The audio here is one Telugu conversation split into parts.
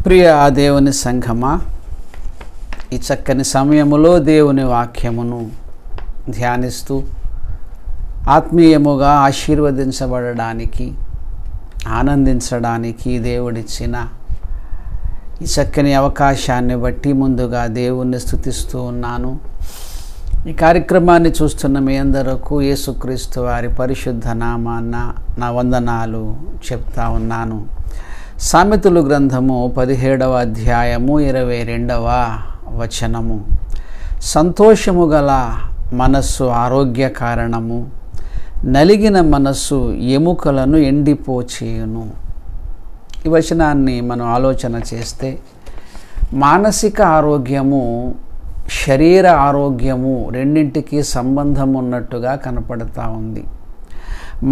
ప్రియ దేవుని సంఘమా, ఈ చక్కని సమయములో దేవుని వాక్యమును ధ్యానిస్తూ ఆత్మీయముగా ఆశీర్వదించబడడానికి, ఆనందించడానికి దేవుడిచ్చిన ఈ చక్కని అవకాశాన్ని బట్టి ముందుగా దేవుణ్ణి స్తుతిస్తూ ఉన్నాను. ఈ కార్యక్రమాన్ని చూస్తున్న మీ అందరకు యేసుక్రీస్తు వారి పరిశుద్ధ నామాన నా వందనాలు చెప్తా ఉన్నాను. సామెతలు గ్రంథము 17వ అధ్యాయము 22వ వచనము. సంతోషము గల మనస్సు ఆరోగ్య కారణము, నలిగిన మనస్సు ఎముకలను ఎండిపోచేయును. ఈ వచనాన్ని మనం ఆలోచన చేస్తే మానసిక ఆరోగ్యము, శరీర ఆరోగ్యము రెండింటికి సంబంధం ఉన్నట్టుగా కనపడతా ఉంది.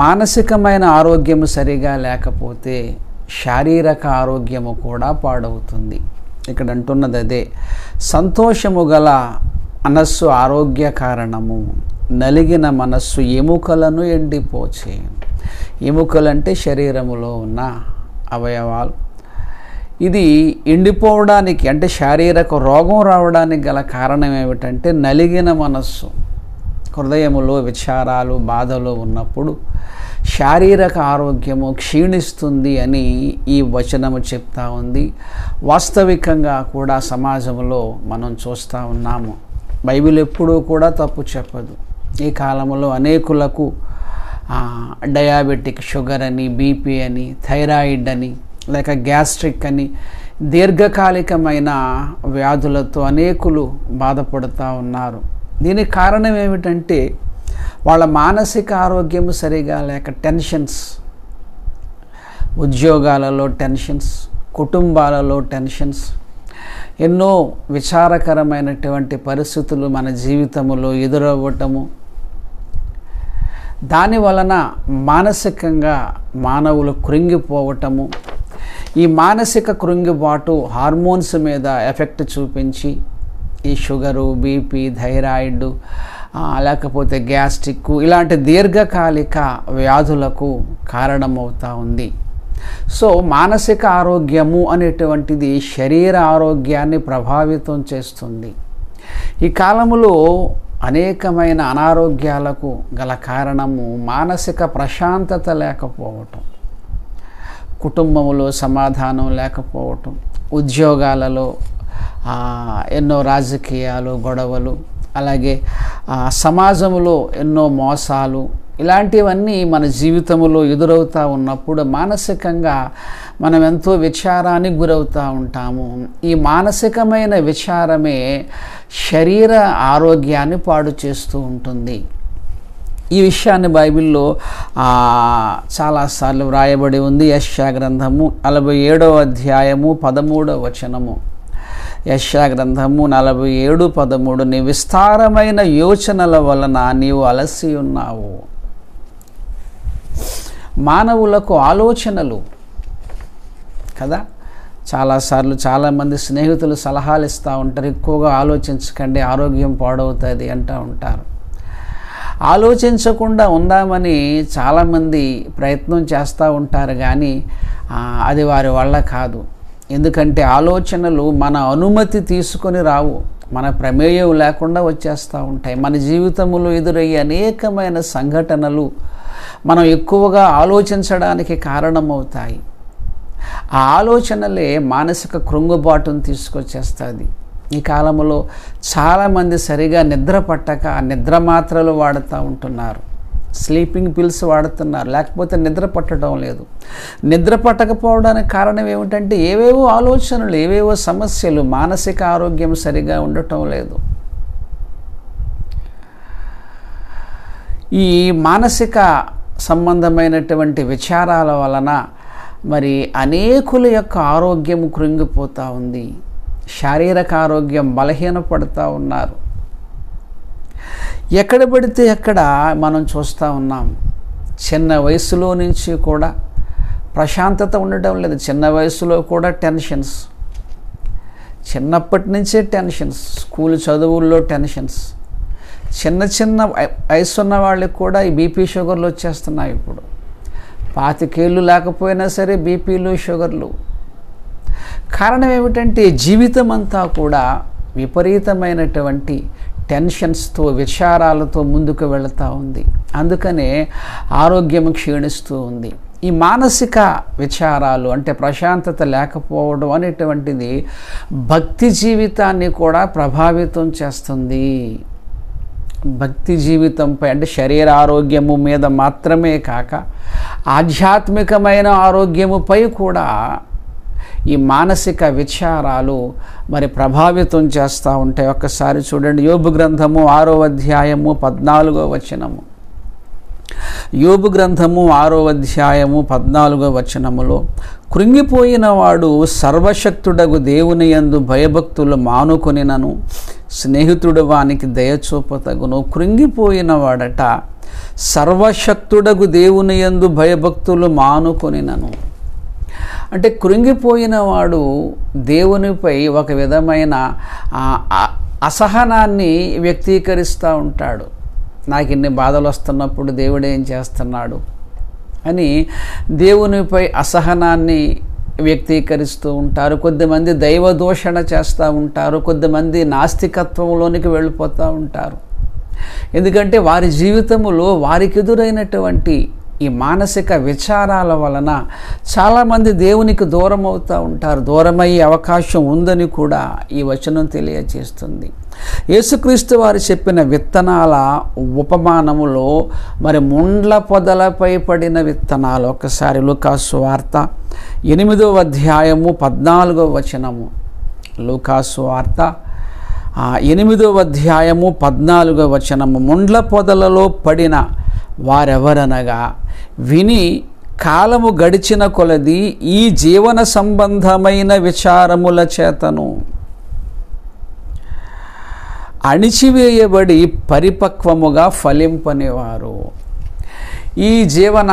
మానసికమైన ఆరోగ్యము సరిగా లేకపోతే శారీరక ఆరోగ్యము కూడా పాడవుతుంది. ఇక్కడ అంటున్నది అదే. సంతోషము గల మనస్సు ఆరోగ్య కారణము, నలిగిన మనస్సు ఎముకలను ఎండిపోచేయును. ఎముకలంటే శరీరములో ఉన్న అవయవాలు. ఇది ఎండిపోవడానికి అంటే శారీరక రోగం రావడానికి గల కారణం ఏమిటంటే నలిగిన మనస్సు. హృదయములో విచారాలు, బాధలు ఉన్నప్పుడు శారీరక ఆరోగ్యము క్షీణిస్తుంది అని ఈ వచనము చెప్తా ఉంది. వాస్తవికంగా కూడా సమాజంలో మనం చూస్తూ ఉన్నాము. బైబిల్ ఎప్పుడూ కూడా తప్పు చెప్పదు. ఈ కాలంలో అనేకులకు డయాబెటిక్, షుగర్ అని, బీపీ అని, థైరాయిడ్ అని, లేక గ్యాస్ట్రిక్ అని దీర్ఘకాలికమైన వ్యాధులతో అనేకులు బాధపడుతూ ఉన్నారు. దీనికి కారణం ఏమిటంటే వాళ్ళ మానసిక ఆరోగ్యం సరిగా లేక టెన్షన్స్, ఉద్యోగాలలో టెన్షన్స్, కుటుంబాలలో టెన్షన్స్, ఎన్నో విచారకరమైనటువంటి పరిస్థితులు మన జీవితంలో ఎదురవ్వటము, దాని వలన మానసికంగా మానవులు కృంగిపోవటము, ఈ మానసిక కృంగిబాటు హార్మోన్స్ మీద ఎఫెక్ట్ చూపించి ఈ షుగరు, బీపీ, థైరాయిడ్, లేకపోతే గ్యాస్ట్రిక్ ఇలాంటి దీర్ఘకాలిక వ్యాధులకు కారణమవుతూ ఉంది. సో మానసిక ఆరోగ్యము అనేటువంటిది శరీర ఆరోగ్యాన్ని ప్రభావితం చేస్తుంది. ఈ కాలంలో అనేకమైన అనారోగ్యాలకు గల కారణము మానసిక ప్రశాంతత లేకపోవటం, కుటుంబంలో సమాధానం లేకపోవటం, ఉద్యోగాలలో ఎన్నో రాజకీయాలు, గొడవలు, అలాగే సమాజంలో ఎన్నో మోసాలు, ఇలాంటివన్నీ మన జీవితంలో ఎదురవుతూ ఉన్నప్పుడు మానసికంగా మనం ఎంతో విచారానికి గురవుతూ ఉంటాము. ఈ మానసికమైన విచారమే శరీర ఆరోగ్యాన్ని పాడు చేస్తూ ఉంటుంది. ఈ విషయాన్ని బైబిల్లో చాలాసార్లు వ్రాయబడి ఉంది. యెషయా గ్రంథము 47వ అధ్యాయము 13వ వచనము. యెషయా గ్రంథము 47:13. నీ విస్తారమైన యోచనల వలన నీవు అలసి ఉన్నావు. మానవులకు ఆలోచనలు కదా, చాలాసార్లు చాలామంది స్నేహితులు సలహాలు ఇస్తూ ఉంటారు. ఎక్కువగా ఆలోచించకండి, ఆరోగ్యం పాడవుతుంది అంటూ ఉంటారు. ఆలోచించకుండా ఉందామని చాలామంది ప్రయత్నం చేస్తూ ఉంటారు, కానీ అది వారి వల్ల కాదు. ఎందుకంటే ఆలోచనలు మన అనుమతి తీసుకొని రావు, మన ప్రమేయం లేకుండా వచ్చేస్తూ ఉంటాయి. మన జీవితంలో ఎదురయ్యే అనేకమైన సంఘటనలు మనం ఎక్కువగా ఆలోచించడానికి కారణమవుతాయి. ఆ ఆలోచనలే మానసిక కృంగుబాటును తీసుకొచ్చేస్తుంది. ఈ కాలంలో చాలామంది సరిగా నిద్ర పట్టక నిద్ర మాత్రలు వాడుతూ ఉంటున్నారు, స్లీపింగ్ పిల్స్ వాడుతున్నారు, లేకపోతే నిద్ర పట్టడం లేదు. నిద్ర పట్టకపోవడానికి కారణం ఏమిటంటే ఏవేవో ఆలోచనలు, ఏవేవో సమస్యలు, మానసిక ఆరోగ్యం సరిగా ఉండటం లేదు. ఈ మానసిక సంబంధమైనటువంటి విచారాల వలన మరి అనేకుల యొక్క ఆరోగ్యం కృంగిపోతూ ఉంది. శారీరక ఆరోగ్యం బలహీనపడుతూ ఉన్నారు. ఎక్కడ పడితే ఎక్కడ మనం చూస్తూ ఉన్నాం. చిన్న వయసులో నుంచి కూడా ప్రశాంతత ఉండటం లేదు. చిన్న వయసులో కూడా టెన్షన్స్, చిన్నప్పటి నుంచే టెన్షన్స్, స్కూల్ చదువుల్లో టెన్షన్స్. చిన్న చిన్న వయసు ఉన్న వాళ్ళకి కూడా ఈ బీపీ, షుగర్లు వచ్చేస్తున్నాయి. ఇప్పుడు 25 ఏళ్ళు లేకపోయినా సరే బీపీలు, షుగర్లు. కారణం ఏమిటంటే జీవితం అంతా కూడా విపరీతమైనటువంటి టెన్షన్స్తో, విచారాలతో ముందుకు వెళుతూ ఉంది. అందుకనే ఆరోగ్యం క్షీణిస్తూ ఉంది. ఈ మానసిక విచారాలు అంటే ప్రశాంతత లేకపోవడం అనేటువంటిది భక్తి జీవితాన్ని కూడా ప్రభావితం చేస్తుంది. భక్తి జీవితంపై అంటే శరీర ఆరోగ్యము మీద మాత్రమే కాక ఆధ్యాత్మికమైన ఆరోగ్యముపై కూడా ఈ మానసిక విచారాలు మరి ప్రభావితం చేస్తూ ఉంటాయి. ఒక్కసారి చూడండి, యోబు గ్రంథము 6వ అధ్యాయము 14వ వచనము. యోబు గ్రంథము 6వ అధ్యాయము 14వ వచనములో, కృంగిపోయిన వాడు సర్వశక్తుడగు దేవుని యందు భయభక్తులు మానుకొనినను స్నేహితుడు వానికి దయచూపతగును. కృంగిపోయిన వాడట సర్వశక్తుడగు దేవుని యందు భయభక్తులు మానుకొనినను. అంటే కృంగిపోయిన వాడు దేవునిపై ఒక విధమైన అసహనాన్ని వ్యక్తీకరిస్తూ ఉంటాడు. నాకు ఇన్ని బాధలు వస్తున్నప్పుడు దేవుడు ఏం చేస్తున్నాడు అని దేవునిపై అసహనాన్ని వ్యక్తీకరిస్తూ ఉంటారు. కొద్దిమంది దైవ దూషణ చేస్తూ ఉంటారు. కొద్దిమంది నాస్తికత్వంలోనికి వెళ్ళిపోతూ ఉంటారు. ఎందుకంటే వారి జీవితంలో వారికి ఎదురైనటువంటి ఈ మానసిక విచారాల వలన చాలామంది దేవునికి దూరం అవుతూ ఉంటారు. దూరమయ్యే అవకాశం ఉందని కూడా ఈ వచనం తెలియజేస్తుంది. యేసుక్రీస్తు వారు చెప్పిన విత్తనాల ఉపమానములో మరి ముండ్ల పొదలపై పడిన విత్తనాలు. ఒకసారి లూకాసు వార్త 8వ అధ్యాయము 14వ వచనము. లూకాసు వార్త 8వ అధ్యాయము 14వ వచనము. ముండ్ల పొదలలో పడిన వారెవరనగా విని కాలము గడిచిన కొలది ఈ జీవన సంబంధమైన విచారముల చేతను అణిచివేయబడి పరిపక్వముగా ఫలింపనివారు. ఈ జీవన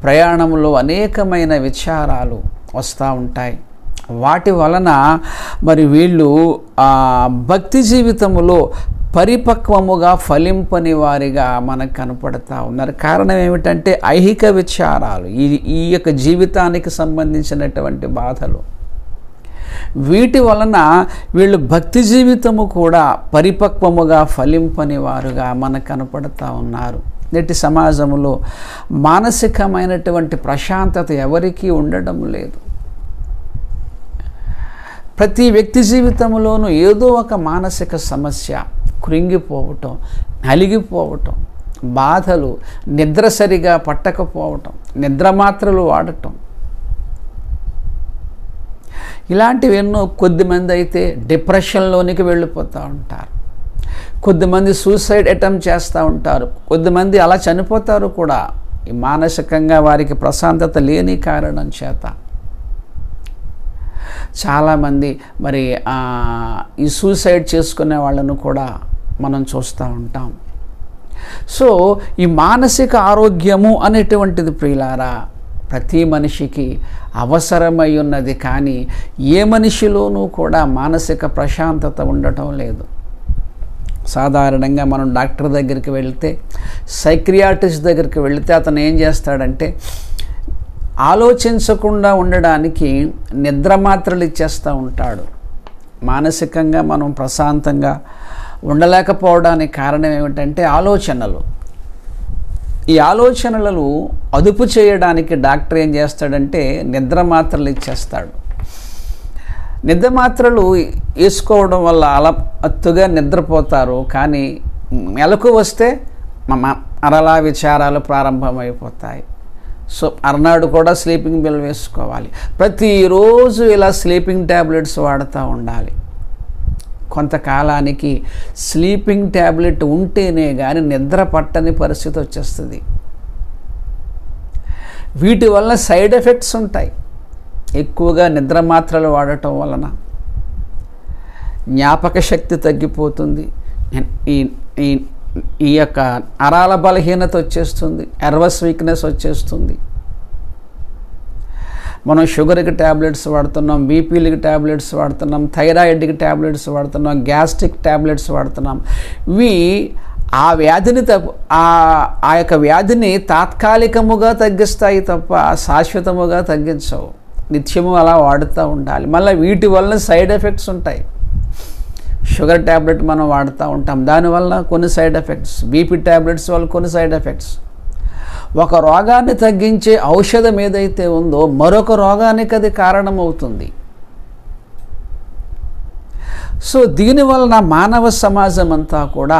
ప్రయాణంలో అనేకమైన విచారాలు వస్తూ ఉంటాయి. వాటి వలన మరి వీళ్ళు భక్తి జీవితంలో పరిపక్వముగా ఫలింపని వారిగా మనకు కనపడతా ఉన్నారు. కారణం ఏమిటంటే ఐహిక విచారాలు, ఈ యొక్క జీవితానికి సంబంధించినటువంటి బాధలు. వీటి వలన వీళ్ళు భక్తి జీవితము కూడా పరిపక్వముగా ఫలింపని వారుగా మనకు కనపడతా ఉన్నారు. నేటి సమాజంలో మానసికమైనటువంటి ప్రశాంతత ఎవరికీ ఉండడం లేదు. ప్రతి వ్యక్తి జీవితంలోనూ ఏదో ఒక మానసిక సమస్య, కృంగిపోవటం, నలిగిపోవటం, బాధలు, నిద్ర సరిగా పట్టకపోవటం, నిద్ర మాత్రలు వాడటం, ఇలాంటివి ఎన్నో. కొద్దిమంది అయితే డిప్రెషన్లోనికి వెళ్ళిపోతూ ఉంటారు. కొద్దిమంది సూసైడ్ అటెంప్ట్ చేస్తూ ఉంటారు. కొద్దిమంది అలా చనిపోతారు కూడా. ఈ మానసికంగా వారికి ప్రశాంతత లేని కారణం చేత చాలామంది మరి ఈ సూసైడ్ చేసుకునే వాళ్ళను కూడా మనం చూస్తూ ఉంటాం. సో ఈ మానసిక ఆరోగ్యము అనేటువంటిది ప్రియులారా ప్రతి మనిషికి అవసరమై ఉన్నది. కానీ ఏ మనిషిలోనూ కూడా మానసిక ప్రశాంతత ఉండటం లేదు. సాధారణంగా మనం డాక్టర్ దగ్గరికి వెళితే, సైక్రియాటిస్ట్ దగ్గరికి వెళితే అతను ఏం చేస్తాడంటే ఆలోచించకుండా ఉండడానికి నిద్ర మాత్రలు ఇచ్చేస్తూ ఉంటాడు. మానసికంగా మనం ప్రశాంతంగా ఉండలేకపోవడానికి కారణం ఏమిటంటే ఆలోచనలు. ఈ ఆలోచనలను అదుపు చేయడానికి డాక్టర్ ఏం చేస్తాడంటే నిద్ర మాత్రలు ఇచ్చేస్తాడు. నిద్ర మాత్రలు వేసుకోవడం వల్ల అలమత్తుగా నిద్రపోతారు. కానీ మెలకు వస్తే మరలా విచారాలు ప్రారంభమైపోతాయి. సో అర్నాడు కూడా స్లీపింగ్ పిల్ వేసుకోవాలి. ప్రతిరోజు ఇలా స్లీపింగ్ ట్యాబ్లెట్స్ వాడుతూ ఉండాలి. కొంతకాలానికి స్లీపింగ్ ట్యాబ్లెట్ ఉంటేనే కానీ నిద్ర పట్టని పరిస్థితి వచ్చేస్తుంది. వీటి వల్ల సైడ్ ఎఫెక్ట్స్ ఉంటాయి. ఎక్కువగా నిద్ర మాత్రలు వాడటం వలన జ్ఞాపక శక్తి తగ్గిపోతుంది. ఈ యొక్క నరాల బలహీనత వచ్చేస్తుంది. నర్వస్ వీక్నెస్ వచ్చేస్తుంది. మనం షుగర్కి ట్యాబ్లెట్స్ వాడుతున్నాం, బీపీలకి ట్యాబ్లెట్స్ వాడుతున్నాం, థైరాయిడ్కి ట్యాబ్లెట్స్ వాడుతున్నాం, గ్యాస్ట్రిక్ ట్యాబ్లెట్స్ వాడుతున్నాం. ఇవి ఆ వ్యాధిని ఆ యొక్క వ్యాధిని తాత్కాలికముగా తగ్గిస్తాయి తప్ప శాశ్వతముగా తగ్గించవు. నిత్యము అలా వాడుతూ ఉండాలి. మళ్ళీ వీటి వల్ల సైడ్ ఎఫెక్ట్స్ ఉంటాయి. షుగర్ ట్యాబ్లెట్ మనం వాడుతూ ఉంటాం, దానివల్ల కొన్ని సైడ్ ఎఫెక్ట్స్. బీపీ ట్యాబ్లెట్స్ వల్ల కొన్ని సైడ్ ఎఫెక్ట్స్. ఒక రోగాన్ని తగ్గించే ఔషధం ఏదైతే ఉందో మరొక రోగానికి అది కారణమవుతుంది. సో దీనివలన మానవ సమాజం అంతా కూడా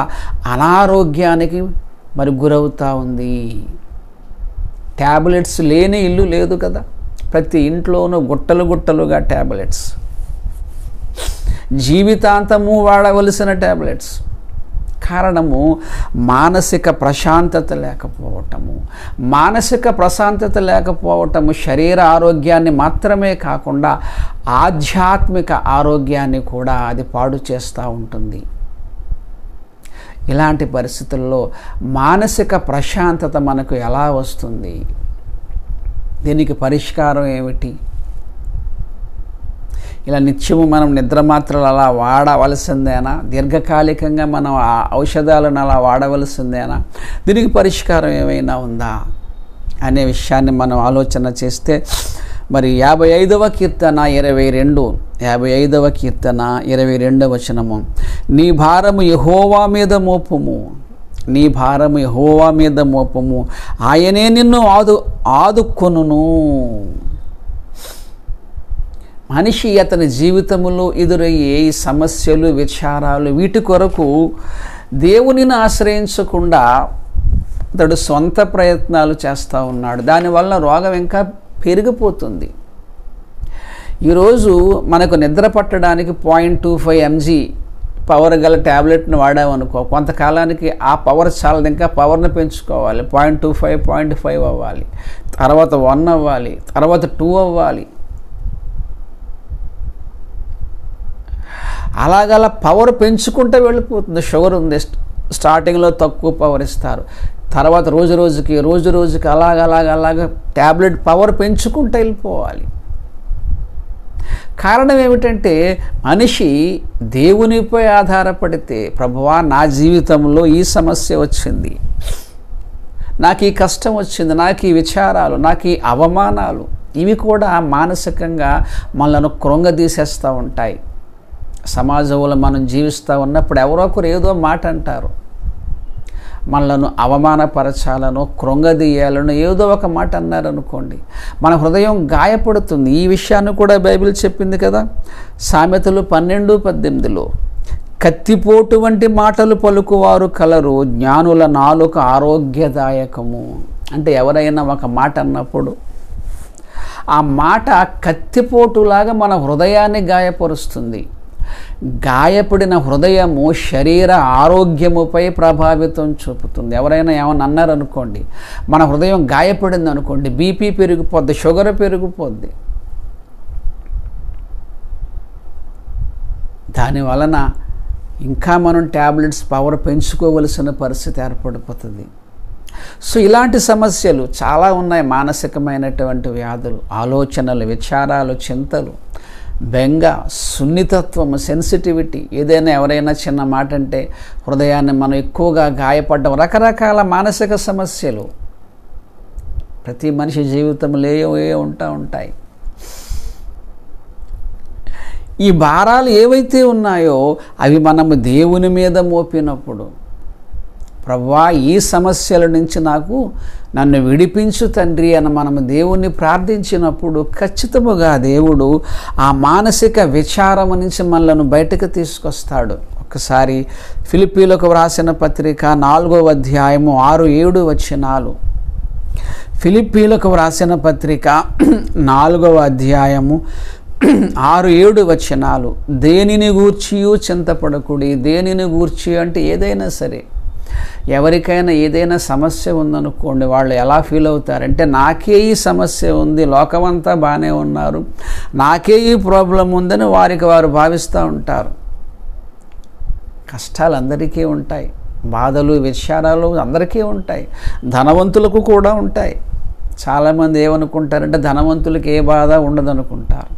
అనారోగ్యానికి మరి గురవుతూ ఉంది. ట్యాబ్లెట్స్ లేని ఇల్లు లేదు కదా, ప్రతి ఇంట్లోనూ గుట్టలు గుట్టలుగా ట్యాబ్లెట్స్, జీవితాంతము వాడవలసిన ట్యాబ్లెట్స్. కారణము మానసిక ప్రశాంతత లేకపోవటము. మానసిక ప్రశాంతత లేకపోవటము శరీర ఆరోగ్యాన్ని మాత్రమే కాకుండా ఆధ్యాత్మిక ఆరోగ్యాన్ని కూడా అది పాడు చేస్తూ ఉంటుంది. ఇలాంటి పరిస్థితుల్లో మానసిక ప్రశాంతత మనకు ఎలా వస్తుంది? దీనికి పరిష్కారం ఏమిటి? ఇలా నిత్యము మనం నిద్ర మాత్రలు అలా వాడవలసిందేనా? దీర్ఘకాలికంగా మనం ఆ ఔషధాలను అలా వాడవలసిందేనా? దీనికి పరిష్కారం ఏమైనా ఉందా అనే విషయాన్ని మనం ఆలోచన చేస్తే, మరి 55వ కీర్తన 55వ కీర్తన 22వ వచనము, నీ భారము యెహోవా మీద మోపుము, నీ భారము యెహోవా మీద మోపుము, ఆయనే నిన్ను ఆదుకొనును. మనిషి అతని జీవితంలో ఎదురయ్యే ఈ సమస్యలు, విచారాలు, వీటి కొరకు దేవునిని ఆశ్రయించకుండా అతడు సొంత ప్రయత్నాలు చేస్తూ ఉన్నాడు. దానివల్ల రోగం ఇంకా పెరిగిపోతుంది. ఈరోజు మనకు నిద్ర పట్టడానికి 0.25 mg పవర్ గల ట్యాబ్లెట్ని వాడామనుకో, కొంతకాలానికి ఆ పవర్ చాలదు, ఇంకా పవర్ని పెంచుకోవాలి. 0.25, 0.5 అవ్వాలి, తర్వాత 1 అవ్వాలి, తర్వాత 2 అవ్వాలి. అలాగలా పవర్ పెంచుకుంటూ వెళ్ళిపోతుంది. షుగర్ ఉంది, స్టార్టింగ్లో తక్కువ పవర్ ఇస్తారు, తర్వాత రోజు రోజుకి అలాగ ట్యాబ్లెట్ పవర్ పెంచుకుంటూ వెళ్ళిపోవాలి. కారణం ఏమిటంటే మనిషి దేవునిపై ఆధారపడితే, ప్రభువా నా జీవితంలో ఈ సమస్య వచ్చింది, నాకు ఈ కష్టం వచ్చింది, నాకు ఈ విచారాలు, నాకు ఈ అవమానాలు, ఇవి కూడా మానసికంగా మనల్ని కృంగదీసేస్తూ ఉంటాయి. సమాజంలో మనం జీవిస్తూ ఉన్నప్పుడు ఎవరో ఒకరు ఏదో మాట అంటారు, మనలను అవమానపరచాలను, కృంగదీయాలను ఏదో ఒక మాట అన్నారనుకోండి, మన హృదయం గాయపడుతుంది. ఈ విషయాన్ని కూడా బైబిల్ చెప్పింది కదా, సామెతలు 12:18లో, కత్తిపోటు వంటి మాటలు పలుకువారు కలరు, జ్ఞానుల నాలుక ఆరోగ్యదాయకము. అంటే ఎవరైనా ఒక మాట అన్నప్పుడు ఆ మాట కత్తిపోటులాగా మన హృదయాన్ని గాయపరుస్తుంది. గాయపడిన హృదయము శరీర ఆరోగ్యముపై ప్రభావితం చూపుతుంది. ఎవరైనా ఏమన్నా అన్నారనుకోండి, మన హృదయం గాయపడింది అనుకోండి, బీపీ పెరిగిపోద్ది, షుగర్ పెరిగిపోద్ది. దానివలన ఇంకా మనం ట్యాబ్లెట్స్ పవర్ పెంచుకోవలసిన పరిస్థితి ఏర్పడిపోతుంది. సో ఇలాంటి సమస్యలు చాలా ఉన్నాయి. మానసికమైనటువంటి వ్యాధులు, ఆలోచనలు, విచారాలు, చింతలు, బెంగ, సున్నితత్వము, సెన్సిటివిటీ, ఏదైనా ఎవరైనా చిన్న మాట అంటే హృదయాన్ని మనం ఎక్కువగా గాయపడడం, రకరకాల మానసిక సమస్యలు ప్రతి మనిషి జీవితంలో ఏ ఉంటాయి. ఈ భారాలు ఏవైతే ఉన్నాయో అవి మనము దేవుని మీద మోపినప్పుడు, ప్రభువా ఈ సమస్యల నుంచి నన్ను విడిపించు తండ్రి అని మనము దేవుణ్ణి ప్రార్థించినప్పుడు ఖచ్చితముగా దేవుడు ఆ మానసిక విచారము నుంచి మనలను బయటకు తీసుకొస్తాడు. ఒకసారి ఫిలిప్పీలకు వ్రాసిన పత్రిక 4వ అధ్యాయము 6-7 వచనాలు. ఫిలిప్పీలకు వ్రాసిన పత్రిక 4వ అధ్యాయము 6-7 వచనాలు. దేనిని గూర్చియు చింతపడకుడి. దేనిని గూర్చి అంటే ఏదైనా సరే, ఎవరికైనా ఏదైనా సమస్య ఉందనుకోండి, వాళ్ళు ఎలా ఫీల్ అవుతారంటే, నాకే ఈ సమస్య ఉంది, లోకమంతా బాగానే ఉన్నారు, నాకే ఈ ప్రాబ్లం ఉందని వారు భావిస్తూ ఉంటారు. కష్టాలు అందరికీ ఉంటాయి, బాధలు, విచారాలు అందరికీ ఉంటాయి, ధనవంతులకు కూడా ఉంటాయి. చాలామంది ఏమనుకుంటారంటే ధనవంతులకు ఏ బాధ ఉండదనుకుంటారు.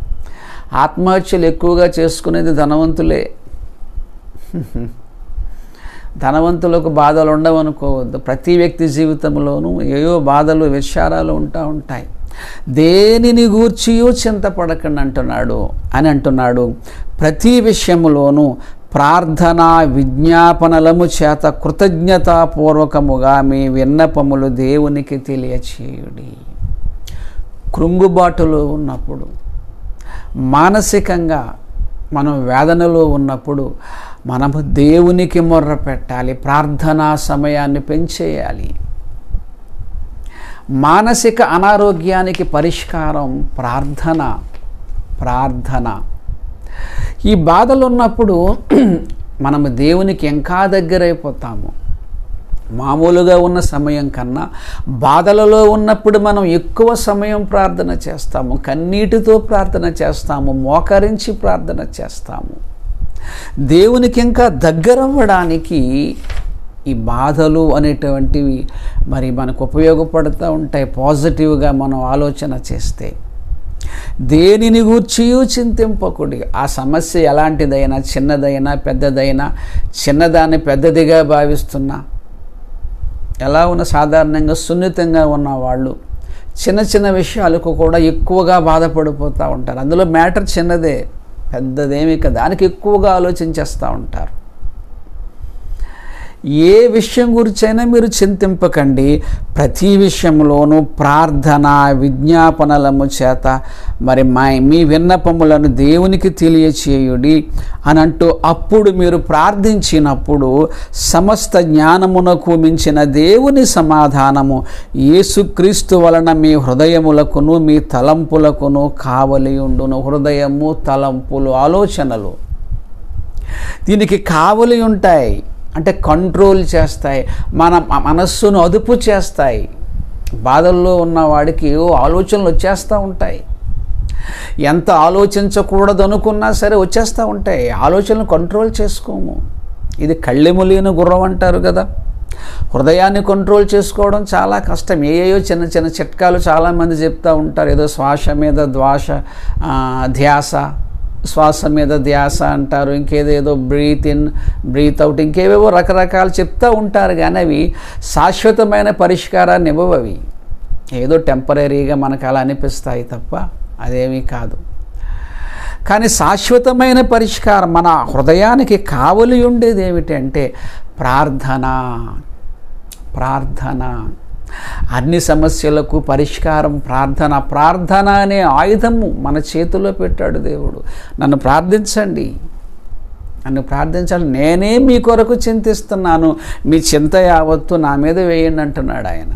ఆత్మహత్యలు ఎక్కువగా చేసుకునేది ధనవంతులే. ధనవంతులకు బాధలు ఉండవనుకోవద్దు. ప్రతి వ్యక్తి జీవితంలోనూ ఏవో బాధలు, విచారాలు ఉంటాయి. దేనిని గూర్చియూ చింతపడకండి అంటున్నాడు. ప్రతి విషయములోనూ ప్రార్థనా విజ్ఞాపనలము చేత కృతజ్ఞతాపూర్వకముగా మీ విన్నపములు దేవునికి తెలియచేయుడి. కృంగుబాటులో ఉన్నప్పుడు, మానసికంగా మనం వేదనలో ఉన్నప్పుడు మనము దేవునికి మొర్ర పెట్టాలి, ప్రార్థనా సమయాన్ని పెంచేయాలి. మానసిక అనారోగ్యానికి పరిష్కారం ప్రార్థన. ఈ బాధలు ఉన్నప్పుడు మనము దేవునికి ఇంకా దగ్గరైపోతాము. మామూలుగా ఉన్న సమయం కన్నా బాధలలో ఉన్నప్పుడు మనం ఎక్కువ సమయం ప్రార్థన చేస్తాము, కన్నీటితో ప్రార్థన చేస్తాము, మోకరించి ప్రార్థన చేస్తాము. దేవునికి ఇంకా దగ్గరవ్వడానికి ఈ బాధలు అనేటువంటివి మరి మనకు ఉపయోగపడుతూ ఉంటాయి. పాజిటివ్గా మనం ఆలోచన చేస్తే దేనిని గూర్చియూ చింతింపకుడి. ఆ సమస్య ఎలాంటిదైనా, చిన్నదైనా పెద్దదైనా, చిన్నదాన్ని పెద్దదిగా భావిస్తున్నా, ఎలా ఉన్న సాధారణంగా సున్నితంగా ఉన్న వాళ్ళు చిన్న చిన్న విషయాలకు కూడా ఎక్కువగా బాధపడిపోతూ ఉంటారు. అందులో మ్యాటర్ చిన్నదే, పెద్దదేమీ కదా, దానికి ఎక్కువగా ఆలోచించేస్తూ ఉంటారు. ఏ విషయం గురించైనా మీరు చింతింపకండి, ప్రతి విషయంలోనూ ప్రార్థన విజ్ఞాపనలము చేత మరి మీ విన్నపములను దేవునికి తెలియచేయుడి అని అంటూ, అప్పుడు మీరు ప్రార్థించినప్పుడు సమస్త జ్ఞానమునకు మించిన దేవుని సమాధానము యేసుక్రీస్తు వలన మీ హృదయములకును మీ తలంపులకును కావలి ఉండును. హృదయము, తలంపులు, ఆలోచనలు దీనికి కావలి ఉంటాయి, అంటే కంట్రోల్ చేస్తాయి, మన మనస్సును అదుపు చేస్తాయి. బాధల్లో ఉన్నవాడికి ఆలోచనలు వచ్చేస్తూ ఉంటాయి. ఎంత ఆలోచించకూడదు అనుకున్నా సరే వచ్చేస్తూ ఉంటాయి. ఆలోచనలు కంట్రోల్ చేసుకోము. ఇది కళ్ళెము లేని గుర్రం అంటారు కదా. హృదయాన్ని కంట్రోల్ చేసుకోవడం చాలా కష్టం. ఏయో చిన్న చిన్న చిట్కాలు చాలామంది చెప్తూ ఉంటారు. ఏదో శ్వాస మీద ధ్యాస, శ్వాస మీద ధ్యాస అంటారు, ఇంకేదేదో బ్రీత్ ఇన్ బ్రీత్ అవుట్, ఇంకేవేవో రకరకాలు చెప్తూ ఉంటారు. కానీ అవి శాశ్వతమైన పరిష్కారాన్ని ఇవ్వవు. అవి ఏదో టెంపరీగా మనకు అలా అనిపిస్తాయి తప్ప అదేమీ కాదు. కానీ శాశ్వతమైన పరిష్కారం, మన హృదయానికి కావలి ఉండేది ఏమిటంటే ప్రార్థన. అన్ని సమస్యలకు పరిష్కారం ప్రార్థన అనే ఆయుధము మన చేతిలో పెట్టాడు దేవుడు. నన్ను ప్రార్థించండి, నేనే మీ కొరకు చింతిస్తున్నాను, మీ చింత యావత్తు నా మీద వేయండి అంటున్నాడు ఆయన.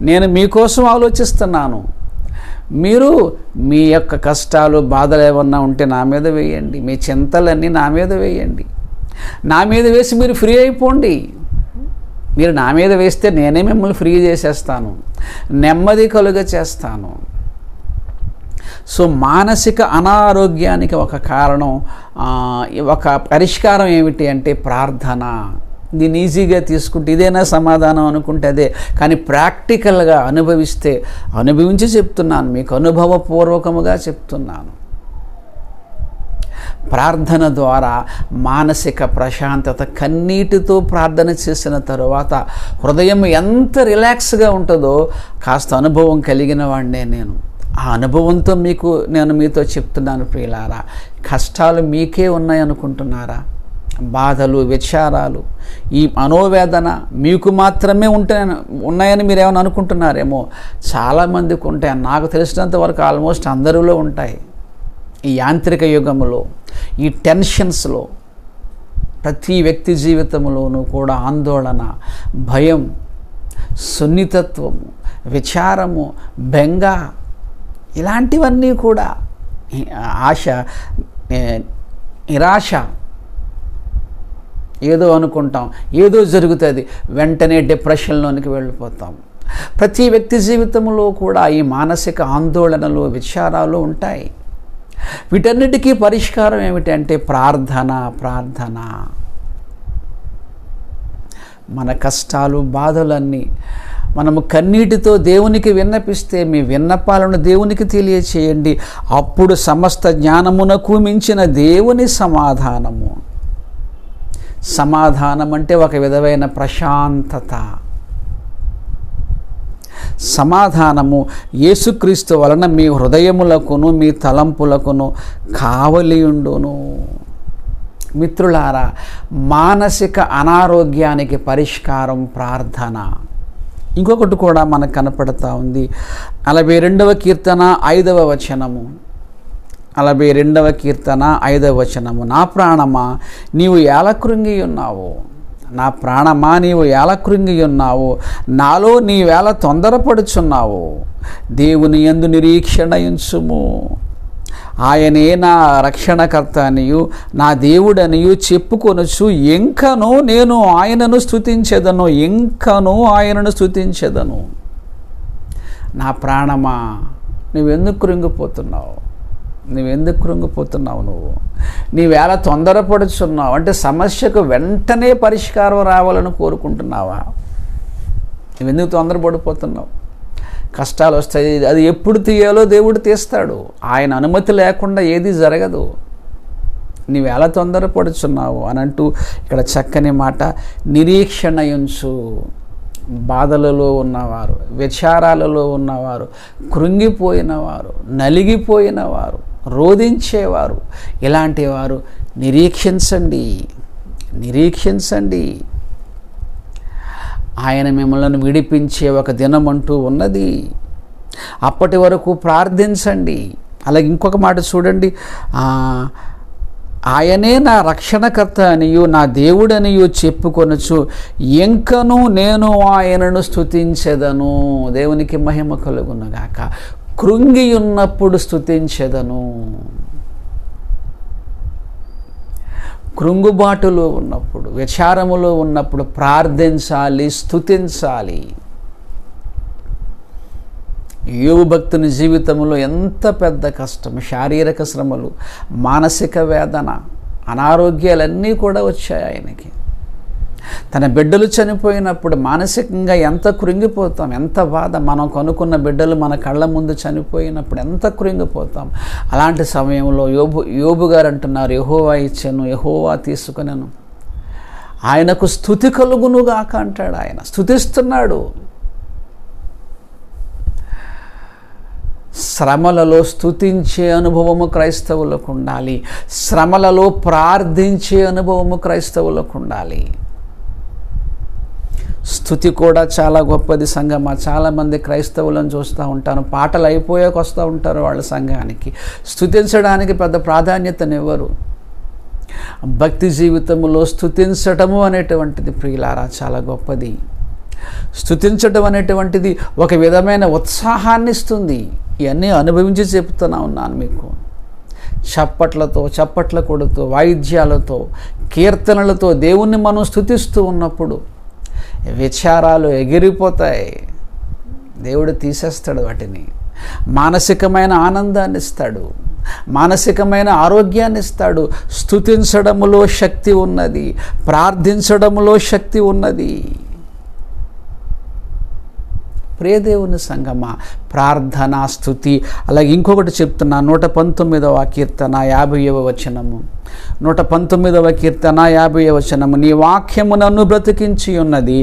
నేను మీకోసం ఆలోచిస్తున్నాను, మీరు మీ యొక్క కష్టాలు బాధలు ఏమన్నా ఉంటే నా మీద వేయండి, మీ చింతలన్నీ నా మీద వేయండి. నా మీద వేసి మీరు ఫ్రీ అయిపోండి. మీరు నా మీద వేస్తే నేనే మిమ్మల్ని ఫ్రీ చేసేస్తాను, నెమ్మది కలుగ చేస్తాను. సో మానసిక అనారోగ్యానికి ఒక కారణం, ఒక పరిష్కారం ఏమిటి అంటే ప్రార్థన. దీన్ని ఈజీగా తీసుకుంటే ఇదేనా సమాధానం అనుకుంటే అదే, కానీ ప్రాక్టికల్గా అనుభవించి చెప్తున్నాను, మీకు అనుభవపూర్వకముగా చెప్తున్నాను. ప్రార్థన ద్వారా మానసిక ప్రశాంతత, కన్నీటితో ప్రార్థన చేసిన తరువాత హృదయం ఎంత రిలాక్స్గా ఉంటుందో కాస్త అనుభవం కలిగిన వాడినే నేను. ఆ అనుభవంతో నేను మీతో చెప్తున్నాను ప్రియులారా. కష్టాలు మీకే ఉన్నాయనుకుంటున్నారా? బాధలు, విచారాలు, ఈ మనోవేదన మీకు మాత్రమే ఉన్నాయని మీరేమైనా అనుకుంటున్నారేమో. చాలామందికి ఉంటాయి, నాకు తెలిసినంత వరకు ఆల్మోస్ట్ అందరిలో ఉంటాయి. ఈ యాంత్రిక యుగంలో, ఈ టెన్షన్స్లో ప్రతి వ్యక్తి జీవితంలోనూ కూడా ఆందోళన, భయం, సున్నితత్వము, విచారము, బెంగ, ఇలాంటివన్నీ కూడా, ఆశ, నిరాశ, ఏదో అనుకుంటాం, ఏదో జరుగుతుంది, వెంటనే డిప్రెషన్లోనికి వెళ్ళిపోతాం. ప్రతి వ్యక్తి జీవితంలో కూడా ఈ మానసిక ఆందోళనలు, విచారాలు ఉంటాయి. వీటన్నిటికీ పరిష్కారం ఏమిటంటే ప్రార్థన. మన కష్టాలు, బాధలన్నీ మనము కన్నీటితో దేవునికి విన్నపిస్తే, మీ విన్నపాలను దేవునికి తెలియచేయండి. అప్పుడు సమస్త జ్ఞానమునకు మించిన దేవుని సమాధానం అంటే ఒక విధమైన ప్రశాంతత. సమాధానము యేసుక్రీస్తు వలన మీ హృదయములకును మీ తలంపులకును కావలియుండును. మిత్రులారా, మానసిక అనారోగ్యానికి పరిష్కారం ప్రార్థన. ఇంకొకటి కూడా మనకు కనపడతా ఉంది. 42వ కీర్తన 5వ వచనము. 42వ కీర్తన 5వ వచనము. నా ప్రాణమా నీవు ఎలా కృంగి ఉన్నావు, నా ప్రాణమా నీవు ఎలా కృంగి ఉన్నావు, నాలో నీవేళ తొందరపడుచున్నావు. దేవుని యందు నిరీక్షణ ఉంచుము, ఆయనే నా రక్షణకర్త అనియు నా దేవుడనియు చెప్పుకొనొచ్చు. ఇంకను నేను ఆయనను స్తుతించెదను, ఇంకను ఆయనను స్తుతించెదను. నా ప్రాణమా నువ్వెందుకు కృంగిపోతున్నావు, నువ్వెందుకు కృంగిపోతున్నావు, నీవేళ తొందరపడుచున్నావు అంటే సమస్యకు వెంటనే పరిష్కారం రావాలని కోరుకుంటున్నావా? నువ్వెందుకు తొందరపడిపోతున్నావు? కష్టాలు వస్తాయి, అది ఎప్పుడు తీయాలో దేవుడు తీస్తాడు. ఆయన అనుమతి లేకుండా ఏది జరగదు. నీవేళ తొందరపడుచున్నావు అని అంటూ ఇక్కడ చక్కని మాట, నిరీక్షణ ఉంచు. బాధలలో ఉన్నవారు, విచారాలలో ఉన్నవారు, కృంగిపోయినవారు, నలిగిపోయినవారు, రోధించేవారు, ఇలాంటి వారు నిరీక్షించండి, నిరీక్షించండి. ఆయన మిమ్మల్ని విడిపించే ఒక దినమంటూ ఉన్నది. అప్పటి వరకు ప్రార్థించండి. అలాగే ఇంకొక మాట చూడండి, ఆయనే నా రక్షణకర్త అనియు నా దేవుడనియు చెప్పుకొనొచ్చు. ఇంకను నేను ఆయనను స్తుతించెదను. దేవునికి మహిమ కలుగునుగాక. కృంగి ఉన్నప్పుడు స్తుతించెదను, కృంగుబాటులో ఉన్నప్పుడు, విచారములో ఉన్నప్పుడు ప్రార్థించాలి, స్తుతించాలి. యోబు భక్తుని జీవితంలో ఎంత పెద్ద కష్టం, శారీరక శ్రమలు, మానసిక వేదన, అనారోగ్యాలన్నీ కూడా వచ్చాయి ఆయనకి. తన బిడ్డలు చనిపోయినప్పుడు మానసికంగా ఎంత కృంగిపోతాం, ఎంత బాధ. మనం కనుక్కున్న బిడ్డలు మన కళ్ళ ముందు చనిపోయినప్పుడు ఎంత కృంగిపోతాం. అలాంటి సమయంలో యోబు గారు అంటున్నారు, యెహోవా ఇచ్చెను, యెహోవా తీసుకునెను, ఆయనకు స్తుతి కలుగునుగాక అంటాడు. ఆయన స్తుతిస్తున్నాడు. శ్రమలలో స్తుతించే అనుభవము క్రైస్తవులకు ఉండాలి. శ్రమలలో ప్రార్థించే అనుభవము క్రైస్తవులకు ఉండాలి. స్తుతి కూడా చాలా గొప్పది సంగమా. చాలామంది క్రైస్తవులను చూస్తూ ఉంటాను, పాటలు అయిపోయాక వస్తూ ఉంటారు వాళ్ళ సంఘానికి. స్తుతించడానికి పెద్ద ప్రాధాన్యతనివ్వరు. భక్తి జీవితంలో స్తుతించటము అనేటువంటిది ప్రియులారా చాలా గొప్పది. స్తుతించటం అనేటువంటిది ఒక విధమైన ఉత్సాహాన్ని ఇస్తుంది. ఇవన్నీ అనుభవించి చెప్తున్నా ఉన్నాను మీకు. చప్పట్లతో, చప్పట్ల కొడుతూ, వాయిద్యాలతో, కీర్తనలతో దేవుణ్ణి మనం స్తుతిస్తూ ఉన్నప్పుడు విచారాలు ఎగిరిపోతాయి. దేవుడు తీసేస్తాడు వాటిని. మానసికమైన ఆనందాన్ని ఇస్తాడు, మానసికమైన ఆరోగ్యాన్ని ఇస్తాడు. స్తుతించడములో శక్తి ఉన్నది, ప్రార్థించడములో శక్తి ఉన్నది. ప్రియదేవుని సంగమా, ప్రార్థన, స్తుతి. అలాగే ఇంకొకటి చెప్తున్నా, 119వ కీర్తన 50వ వచనము. 119వ కీర్తన 50వ వచనము. నీ వాక్యము నన్ను బ్రతికించి ఉన్నది,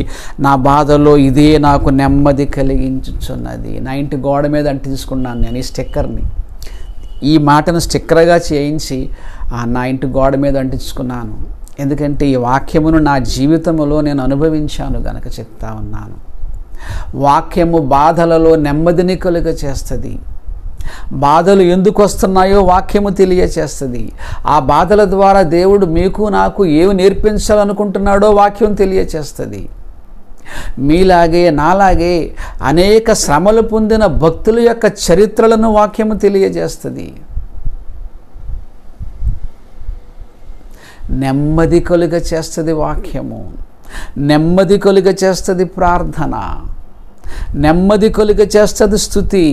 నా బాధలో ఇదే నాకు నెమ్మది కలిగించుచున్నది. నా ఇంటి గోడ మీద అంటించుకున్నాను నేను ఈ స్టిక్కర్ని. ఈ మాటను స్టిక్కర్గా చేయించి నా ఇంటి గోడ మీద అంటించుకున్నాను. ఎందుకంటే ఈ వాక్యమును నా జీవితంలో నేను అనుభవించాను గనక చెప్తా ఉన్నాను. వాక్యము బాధలలో నెమ్మదిని కలుగ చేస్తుంది. బాధలు ఎందుకు వస్తున్నాయో వాక్యము తెలియచేస్తుంది. ఆ బాధల ద్వారా దేవుడు మీకు నాకు ఏమి నేర్పించాలనుకుంటున్నాడో వాక్యం తెలియచేస్తుంది. మీలాగే నాలాగే అనేక శ్రమలు పొందిన భక్తుల యొక్క చరిత్రలను వాక్యము తెలియజేస్తుంది. నెమ్మది కలుగ చేస్తుంది వాక్యము, నెమ్మది కలుగ చేస్తుంది ప్రార్థన, నెమ్మది కలుగ చేస్తుంది స్తుతి.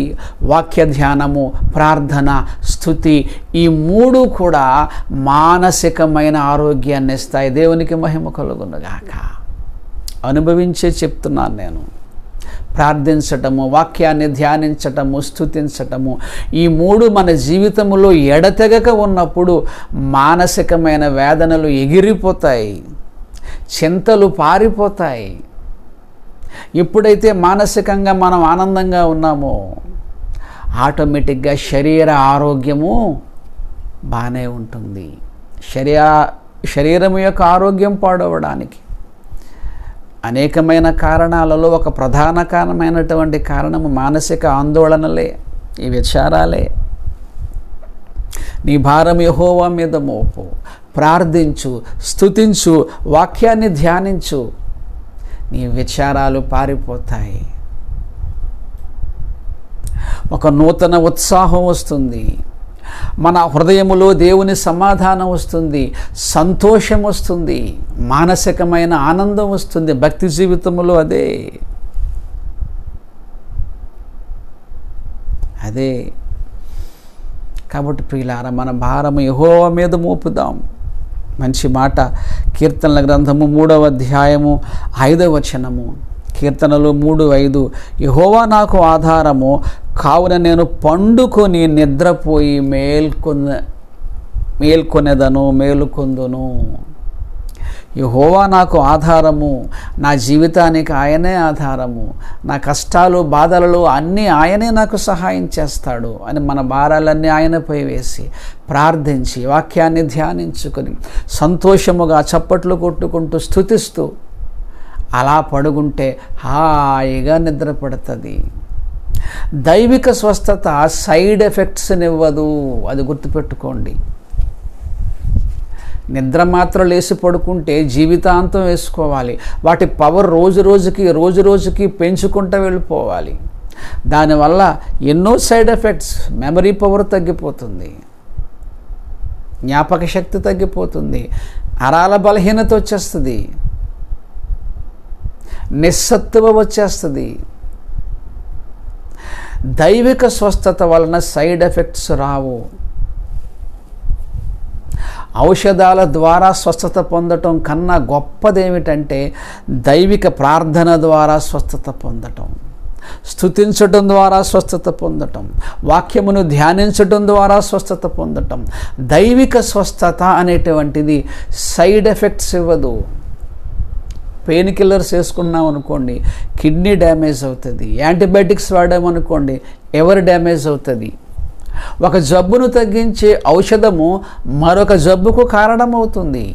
వాక్య ధ్యానము, ప్రార్థన, స్తుతి, ఈ మూడు కూడా మానసికమైన ఆరోగ్యాన్ని ఇస్తాయి. దేవునికి మహిమ కలుగునుగాక. అనుభవించే చెప్తున్నాను నేను. ప్రార్థించటము, వాక్యాన్ని ధ్యానించటము, స్తుతించటము, ఈ మూడు మన జీవితంలో ఎడతెగక ఉన్నప్పుడు మానసికమైన వేదనలు ఎగిరిపోతాయి, చింతలు పారిపోతాయి. ఎప్పుడైతే మానసికంగా మనం ఆనందంగా ఉన్నామో ఆటోమేటిక్గా శరీర ఆరోగ్యము బాగానే ఉంటుంది. శరీరం యొక్క ఆరోగ్యం పాడవడానికి అనేకమైన కారణాలలో ఒక ప్రధాన కారణమైనటువంటి కారణము మానసిక ఆందోళనలే, ఈ విచారాలే. నీ భారం యెహోవా మీద మోపు, ప్రార్థించు, స్తుతించు, వాక్యాన్ని ధ్యానించు, నీ విచారాలు పారిపోతాయి. ఒక నూతన ఉత్సాహం వస్తుంది, మన హృదయములో దేవుని సమాధానం వస్తుంది, సంతోషం వస్తుంది, మానసికమైన ఆనందం వస్తుంది. భక్తి జీవితంలో అదే కాబట్టి ప్రియులారా, మన భారము యెహోవా మీద మోపుదాం. మంచి మాట. కీర్తనల గ్రంథము 3వ అధ్యాయము 5వ వచనము. కీర్తనలు 3:5 యెహోవా నాకు ఆధారము, కావున నేను పండుకొని నిద్రపోయి మేలుకొందును. యెహోవా నాకు ఆధారము, నా జీవితానికి ఆయనే ఆధారము, నా కష్టాలు బాధలలో అన్నీ ఆయనే నాకు సహాయం చేస్తాడు అని మన భారాలన్నీ ఆయనపై వేసి ప్రార్థించి వాక్యాన్ని ధ్యానించుకొని సంతోషముగా చప్పట్లు కొట్టుకుంటూ స్తుతిస్తూ అలా పడుకుంటే హాయిగా నిద్ర పడుతుంది. దైవిక స్వస్థత సైడ్ ఎఫెక్ట్స్నివ్వదు, అది గుర్తుపెట్టుకోండి. నిద్ర మాత్రం లేచి పడుకుంటే జీవితాంతం వేసుకోవాలి. వాటి పవర్ రోజు రోజుకి పెంచుకుంటూ వెళ్ళిపోవాలి. దానివల్ల ఎన్నో సైడ్ ఎఫెక్ట్స్. మెమరీ పవర్ తగ్గిపోతుంది, జ్ఞాపక శక్తి తగ్గిపోతుంది, నరాల బలహీనత వచ్చేస్తుంది, నిస్సత్తువ వచ్చేస్తుంది. దైవిక స్వస్థత వలన సైడ్ ఎఫెక్ట్స్ రావు. ఔషధాల ద్వారా స్వస్థత పొందటం కన్నా గొప్పదేమిటంటే దైవిక ప్రార్థన ద్వారా స్వస్థత పొందటం, స్తుతించటం ద్వారా స్వస్థత పొందటం, వాక్యమును ధ్యానించటం ద్వారా స్వస్థత పొందటం. దైవిక స్వస్థత అనేటువంటిది సైడ్ ఎఫెక్ట్స్ ఇవ్వదు. పెయిన్ కిల్లర్స్ వేసుకున్నాం అనుకోండి, కిడ్నీ డ్యామేజ్ అవుతుంది. యాంటీబయాటిక్స్ వాడామనుకోండి, ఎవరు డ్యామేజ్ అవుతుంది. ఒక జబ్బును తగ్గించే ఔషధము మరొక జబ్బుకు కారణమవుతుంది.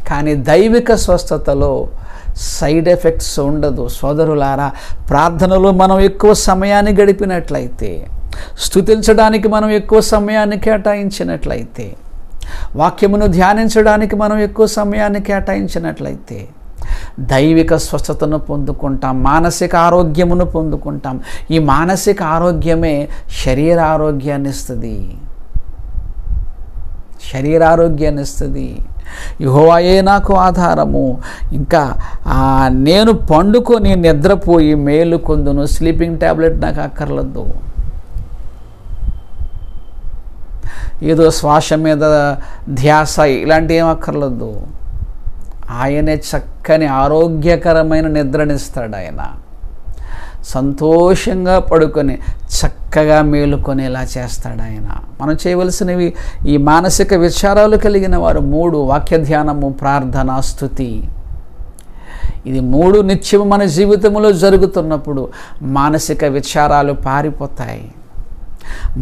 కానీ దైవిక స్వస్థతలో సైడ్ ఎఫెక్ట్స్ ఉండదు. సోదరులారా, ప్రార్థనలో మనం ఎక్కువ సమయాన్ని గడిపినట్లయితే, స్తుతించడానికి మనం ఎక్కువ సమయాన్ని కేటాయించినట్లయితే, వాక్యమును ధ్యానించడానికి మనం ఎక్కువ సమయాన్ని కేటాయించినట్లయితే దైవిక స్వస్థతను పొందుకుంటాం, మానసిక ఆరోగ్యమును పొందుకుంటాం. ఈ మానసిక ఆరోగ్యమే శరీర ఆరోగ్యాన్ని ఇస్తుంది. యెహోవాయే నాకు ఆధారము, ఇంకా నేను పండుకొని నిద్రపోయి మేలుకొందును. స్లీపింగ్ ట్యాబ్లెట్ నాకు అక్కర్లేదు. ఏదో శ్వాస మీద ధ్యాస ఇలాంటి ఏం అక్కర్లేదు. ఆయనే చక్కని ఆరోగ్యకరమైన నిద్రనిస్తాడు. ఆయన సంతోషంగా పడుకొని చక్కగా మేలుకొనేలా చేస్తాడు ఆయన. మనం చేయవలసినవి ఈ మానసిక విచారాలు కలిగిన వారు 3: వాక్య ధ్యానము, ప్రార్థన, స్తుతి. ఇది 3 నిత్యము మన జీవితంలో జరుగుతున్నప్పుడు మానసిక విచారాలు పారిపోతాయి,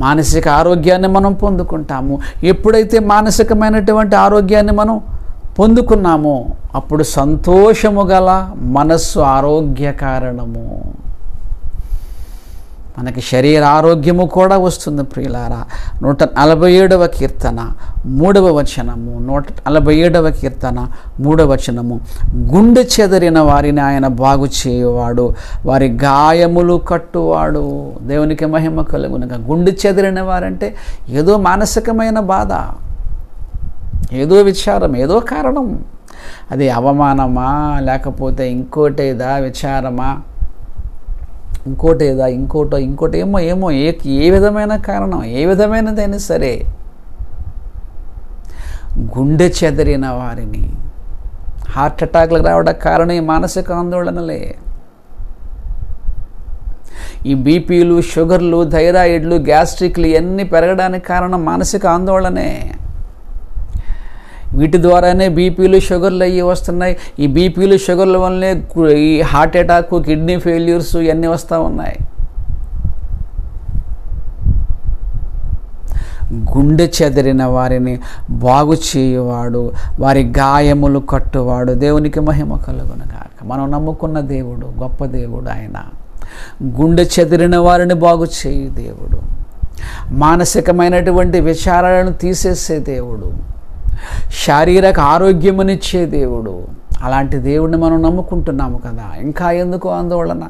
మానసిక ఆరోగ్యాన్ని మనం పొందుకుంటాము. ఎప్పుడైతే మానసికమైనటువంటి ఆరోగ్యాన్ని మనం పొందుకున్నామో అప్పుడు సంతోషము గల మనస్సు ఆరోగ్య కారణము. మనకి శరీర ఆరోగ్యము కూడా వస్తుంది ప్రియులారా. 147వ కీర్తన 3వ వచనము. 147వ కీర్తన 3వ వచనము. గుండె చెదరిన వారిని ఆయన బాగు చేయువాడు, వారి గాయములు కట్టువాడు. దేవునికి మహిమ కలుగునుగా. గుండె చెదరిన వారంటే ఏదో మానసికమైన బాధ, ఏదో విచారం, ఏదో కారణం. అది అవమానమా, లేకపోతే ఇంకోటేదా విచారమా, ఇంకోటేమో ఏ విధమైన కారణం, ఏ విధమైనదైనా సరే గుండె చెదరిన వారిని, హార్ట్ అటాక్లకు రావడానికి కారణం ఈ మానసిక ఆందోళనలే. ఈ బీపీలు, షుగర్లు, థైరాయిడ్లు, గ్యాస్ట్రిక్లు ఇవన్నీ పెరగడానికి కారణం మానసిక ఆందోళనే. వీటి ద్వారానే బీపీలు షుగర్లు అయ్యి వస్తున్నాయి. ఈ బీపీలు షుగర్ల వల్లనే ఈ హార్ట్ అటాక్, కిడ్నీ ఫెయిల్యూర్స్ ఇవన్నీ వస్తూ ఉన్నాయి. గుండె చెదిరిన వారిని బాగు చేయువాడు, వారి గాయములు కట్టువాడు. దేవునికి మహిమ కలుగునుగాక. మనం నమ్ముకున్న దేవుడు గొప్ప దేవుడు. ఆయన గుండె చెదిరిన వారిని బాగు చేయు దేవుడు, మానసికమైనటువంటి విచారాలను తీసేసే దేవుడు, శారీరక ఆరోగ్యమునిచ్చే దేవుడు. అలాంటి దేవుడిని మనం నమ్ముకుంటున్నాము కదా. ఇంకా ఎందుకు ఆందోళన,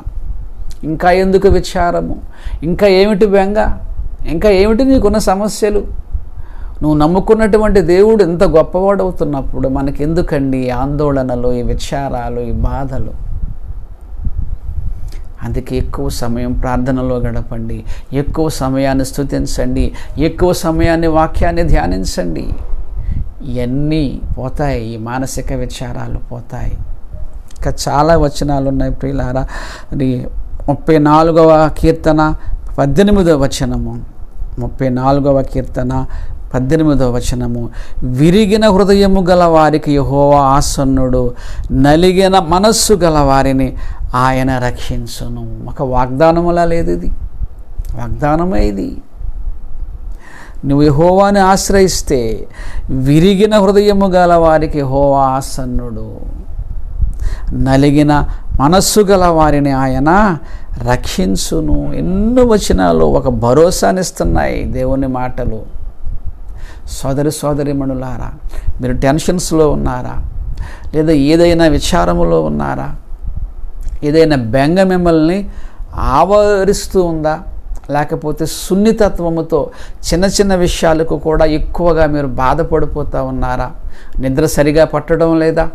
ఇంకా ఎందుకు విచారము, ఇంకా ఏమిటి బెంగ, ఇంకా ఏమిటి నీకున్న సమస్యలు? నువ్వు నమ్ముకున్నటువంటి దేవుడు ఎంత గొప్పవాడవుతున్నప్పుడు మనకెందుకండి ఈ ఆందోళనలు, ఈ విచారాలు, ఈ బాధలు? అందుకే ఎక్కువ సమయం ప్రార్థనలో గడపండి, ఎక్కువ సమయాన్ని స్తుతించండి, ఎక్కువ సమయాన్ని వాక్యాన్ని ధ్యానించండి. ఇవన్నీ పోతాయి, ఈ మానసిక విచారాలు పోతాయి. ఇంకా చాలా వచనాలు ఉన్నాయి ప్రియులారా. అది 34వ కీర్తన 18వ వచనము. 34వ కీర్తన 18వ వచనము. విరిగిన హృదయము గల వారికి యెహోవా ఆసన్నుడు, నలిగిన మనస్సు గల వారిని ఆయన రక్షించును. ఒక వాగ్దానములా లేదు, ఇది వాగ్దానమే. ఇది నువ్వు యెహోవాని ఆశ్రయిస్తే విరిగిన హృదయము గల వారికి యెహోవా ఆసన్నుడు, నలిగిన మనస్సు గల వారిని ఆయన రక్షించును. ఎన్నో వచనాలు ఒక భరోసానిస్తున్నాయి దేవుని మాటలు. సోదరిమణులారా, మీరు టెన్షన్స్లో ఉన్నారా? లేదా ఏదైనా విచారములో ఉన్నారా? ఏదైనా బెంగ మిమ్మల్ని ఆవరిస్తూ ఉందా? లేకపోతే సున్నితత్వముతో చిన్న చిన్న విషయాలకు కూడా ఎక్కువగా మీరు బాధపడిపోతూ ఉన్నారా? నిద్ర సరిగా పట్టడం లేదా?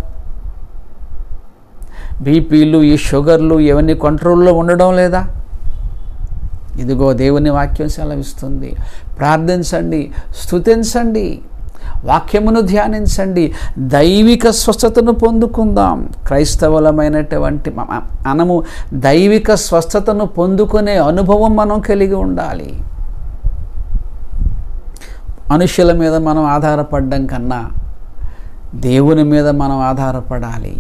బీపీలు, ఈ షుగర్లు ఇవన్నీ కంట్రోల్లో ఉండడం లేదా? ఇదిగో దేవుని వాక్యం సెలవిస్తుంది. ప్రార్థించండి, స్తుతించండి, వాక్యమును ధ్యానించండి, దైవిక స్వస్థతను పొందుకుందాం. క్రైస్తవులమైనటువంటి మనము దైవిక స్వస్థతను పొందుకునే అనుభవం మనం కలిగి ఉండాలి. మనుషుల మీద మనం ఆధారపడడం కన్నా దేవుని మీద మనం ఆధారపడాలి.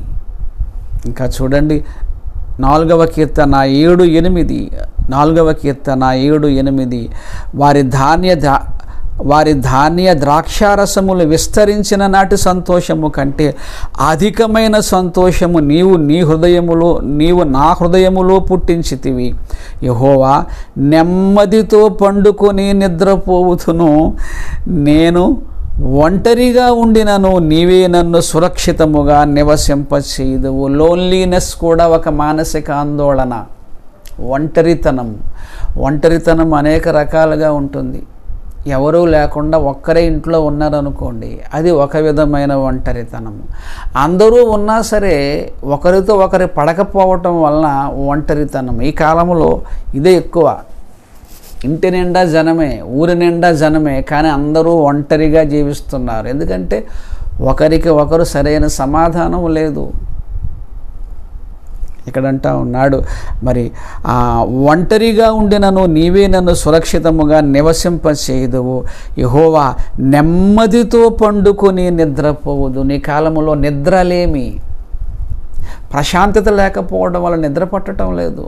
ఇంకా చూడండి 4వ కీర్తన 7:8. 4వ కీర్తన 7:8. వారి ధాన్య ద్రాక్షారసములు విస్తరించిన నాటి సంతోషము కంటే అధికమైన సంతోషము నీవు నా హృదయములో పుట్టించితివి. యెహోవా, నెమ్మదితో పండుకొని నిద్రపోవుతును. నేను ఒంటరిగా ఉండినను నీవే నన్ను సురక్షితముగా నివసింపచేయుదువు. లోన్లీనెస్ కూడా ఒక మానసిక ఆందోళన. ఒంటరితనం అనేక రకాలుగా ఉంటుంది. ఎవరూ లేకుండా ఒక్కరే ఇంట్లో ఉన్నారనుకోండి, అది ఒక విధమైన ఒంటరితనము. అందరూ ఉన్నా సరే ఒకరితో ఒకరు పడకపోవటం వలన ఒంటరితనం. ఈ కాలంలో ఇదే ఎక్కువ. ఇంటి నిండా జనమే, ఊరి నిండా జనమే, కానీ అందరూ ఒంటరిగా జీవిస్తున్నారు. ఎందుకంటే ఒకరికి ఒకరు సరైన సమాధానం లేదు. ఇక్కడంటా ఉన్నాడు, మరి ఒంటరిగా ఉండినను నీవే నన్ను సురక్షితముగా నివసింపచేయుదువు. యెహోవా, నెమ్మదితో పండుకొని నిద్రపోవద్దు. నీ కాలంలో నిద్రలేమి, ప్రశాంతత లేకపోవడం వల్ల నిద్ర పట్టడం లేదు.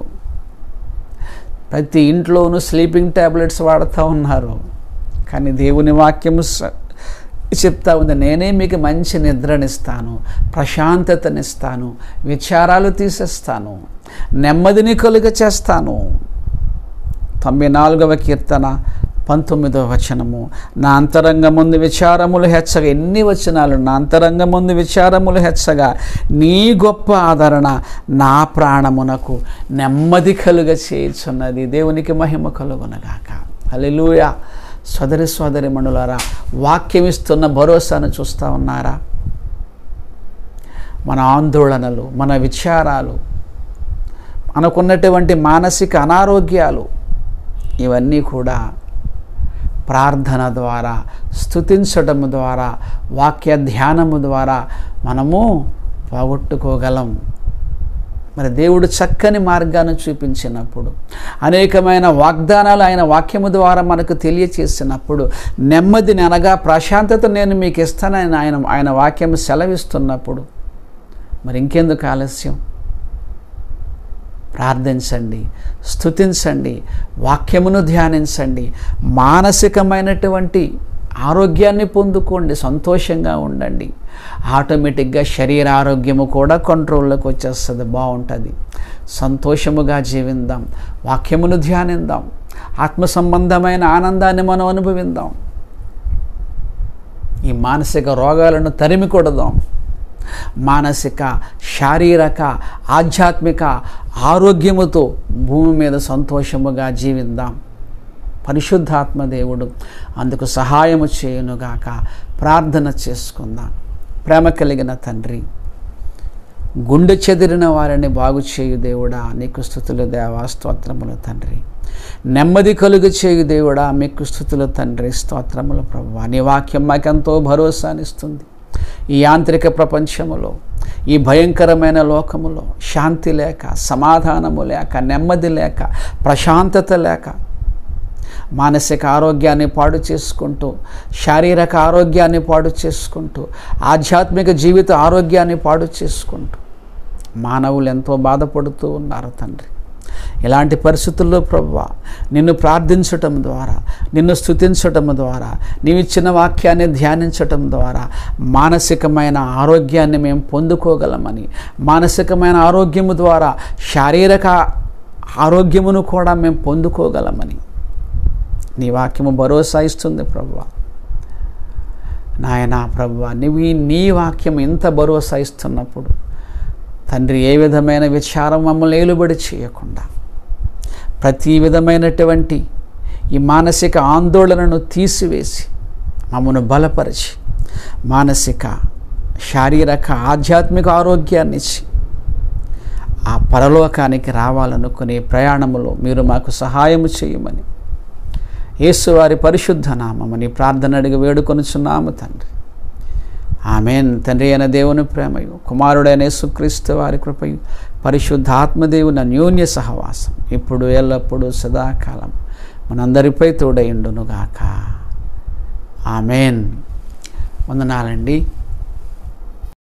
ప్రతి ఇంట్లోనూ స్లీపింగ్ ట్యాబ్లెట్స్ వాడుతూ ఉన్నారు. కానీ దేవుని వాక్యము చెప్తా ఉంది, నేనే మీకు మంచి నిద్రనిస్తాను, ప్రశాంతతనిస్తాను, విచారాలు తీసేస్తాను, నెమ్మదిని కలుగ చేస్తాను. 94వ కీర్తన 19వ వచనము. నా అంతరంగముందు విచారములు హెచ్చగా. ఎన్ని వచనాలు! నా అంతరంగముందు విచారములు హెచ్చగా నీ గొప్ప ఆదరణ నా ప్రాణమునకు నెమ్మది కలుగ చేయుచున్నది. దేవునికి మహిమ కలుగునగాక. హల్లెలూయా. సోదరిమణులారా, వాక్యం ఇస్తున్న భరోసాను చూస్తూ ఉన్నారా? మన ఆందోళనలు, మన విచారాలు, మనకున్నటువంటి మానసిక అనారోగ్యాలు ఇవన్నీ కూడా ప్రార్థన ద్వారా, స్తుతించడము ద్వారా, వాక్య ధ్యానము ద్వారా మనము పోగొట్టుకోగలం. మరి దేవుడు చక్కని మార్గాన్ని చూపించినప్పుడు, అనేకమైన వాగ్దానాలు ఆయన వాక్యము ద్వారా మనకు తెలియచేసినప్పుడు, నెమ్మదిని అనగా ప్రశాంతత నేను మీకు ఇస్తానని ఆయన వాక్యం సెలవిస్తున్నప్పుడు మరి ఇంకెందుకు ఆలస్యం? ప్రార్థించండి, స్తుతించండి, వాక్యమును ధ్యానించండి, మానసికమైనటువంటి ఆరోగ్యాన్ని పొందుకోండి, సంతోషంగా ఉండండి. ఆటోమేటిక్గా శరీర ఆరోగ్యము కూడా కంట్రోల్లోకి వచ్చేస్తుంది, బాగుంటుంది. సంతోషముగా జీవిద్దాం, వాక్యమును ధ్యానిద్దాం, ఆత్మ సంబంధమైన ఆనందాన్ని మనం అనుభవిద్దాం. ఈ మానసిక రోగాలను తరిమి కొడదాం. మానసిక, శారీరక, ఆధ్యాత్మిక ఆరోగ్యముతో భూమి మీద సంతోషముగా జీవిద్దాం. పరిశుద్ధాత్మ దేవుడు అందుకు సహాయము చేయునుగాక. ప్రార్థన చేసుకుందాం. ప్రేమ కలిగిన తండ్రి, గుండె చెదిరిన వారిని బాగు చేయు దేవుడా, నీకు స్తుతులు దేవా, స్తోత్రములు తండ్రి. నెమ్మది కలుగు చేయు దేవుడా, మీకు స్తుతులు తండ్రి, స్తోత్రములు ప్రభువా. నీ వాక్యం మాకెంతో భరోసానిస్తుంది. ఈ యాంత్రిక ప్రపంచములో, ఈ భయంకరమైన లోకములో శాంతి లేక, సమాధానము లేక, నెమ్మది లేక, ప్రశాంతత లేక, మానసిక ఆరోగ్యాన్ని పాడు చేసుకుంటూ, శారీరక ఆరోగ్యాన్ని పాడు చేసుకుంటూ, ఆధ్యాత్మిక జీవిత ఆరోగ్యాన్ని పాడు చేసుకుంటూ మానవులు ఎంతో బాధపడుతూ ఉన్నారు తండ్రి. ఇలాంటి పరిస్థితుల్లో ప్రభువా, నిన్ను ప్రార్థించటం ద్వారా, నిన్ను స్తుతించటం ద్వారా, నీవిచ్చిన వాక్యాన్ని ధ్యానించటం ద్వారా మానసికమైన ఆరోగ్యాన్ని మేము పొందుకోగలమని, మానసికమైన ఆరోగ్యము ద్వారా శారీరక ఆరోగ్యమును కూడా మేము పొందుకోగలమని నీ వాక్యము భరోసా ఇస్తుంది ప్రభువా. నాయనా ప్రభువా, నీ వాక్యం ఇంత భరోసా ఇస్తున్నప్పుడు తండ్రి, ఏ విధమైన విచారం మమ్మల్ని ఏలుబడి చేయకుండా ప్రతి విధమైనటువంటి ఈ మానసిక ఆందోళనను తీసివేసి మమ్మను బలపరిచి మానసిక, శారీరక, ఆధ్యాత్మిక ఆరోగ్యాన్ని ఇచ్చి ఆ పరలోకానికి రావాలనుకునే ప్రయాణములో మీరు మాకు సహాయము చేయమని యేసువారి పరిశుద్ధ నామముని ప్రార్థన అడిగి వేడుకొనుచున్నాము తండ్రి. ఆమేన్. తండ్రి అయిన దేవుని ప్రేమయు, కుమారుడైన యేసుక్రీస్తు వారి కృపయు, పరిశుద్ధాత్మదేవుని అన్యోన్య సహవాసం ఇప్పుడు ఎల్లప్పుడూ సదాకాలం మనందరిపై తోడైండునుగాక. ఆమేన్. వందనాలండి.